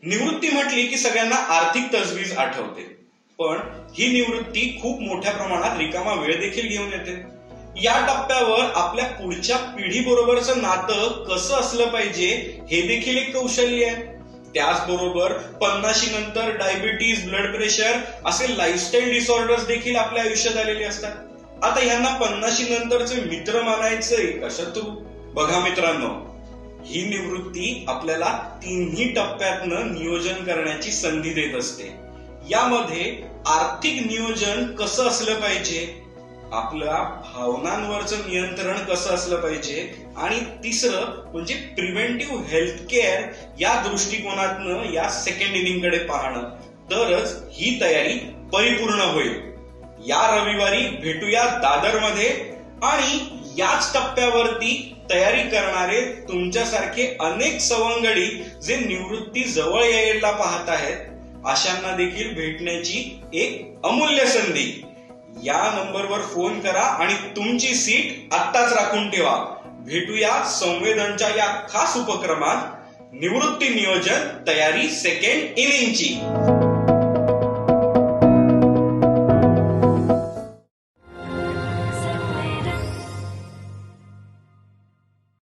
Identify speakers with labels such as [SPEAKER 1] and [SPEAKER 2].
[SPEAKER 1] निवृत्ती म्हटली की सगळ्यांना आर्थिक तजवीज आठवते, पण ही निवृत्ती खूप मोठ्या प्रमाणात रिकामा वेळ देखील घेऊन येते. या टप्प्यावर आपल्या पुढच्या पिढीबरोबरचं नातं कसं असलं पाहिजे हे देखील एक कौशल्य आहे. त्याचबरोबर 50 नंतर डायबिटीज, ब्लड प्रेशर असे लाईफस्टाईल डिसऑर्डर्स देखील आपल्या आयुष्यात आलेले असतात. आता ह्यांना 50 नंतरचे मित्र मानायचंय कशा थ्रू? बघा मित्रांनो, ही निवृत्ती आपल्याला तिन्ही टप्प्यातनं नियोजन करण्याची संधी देत असते. यामध्ये आर्थिक नियोजन कसं असलं पाहिजे, आपल्या भावनांवरचं नियंत्रण कसं असलं पाहिजे, आणि तिसरं म्हणजे प्रिव्हेंटिव्ह हेल्थ केअर या दृष्टिकोनातनं या सेकंड इनिंग कडे पाहणं, तरच ही तयारी परिपूर्ण होईल. या रविवारी भेटूया दादरमध्ये आणि याच टप्प्यावरती तयारी करणारे तुमच्यासारखे अनेक सवंगडी जे निवृत्ती जवळ यायला पाहत आहेत, अशांना देखील भेटण्याची एक अमूल्य संधी. या नंबरवर फोन करा आणि तुमची सीट आत्ताच राखून ठेवा. भेटूया संवेदनच्या या खास उपक्रमात, निवृत्ती नियोजन तयारी सेकंड इनिंगची.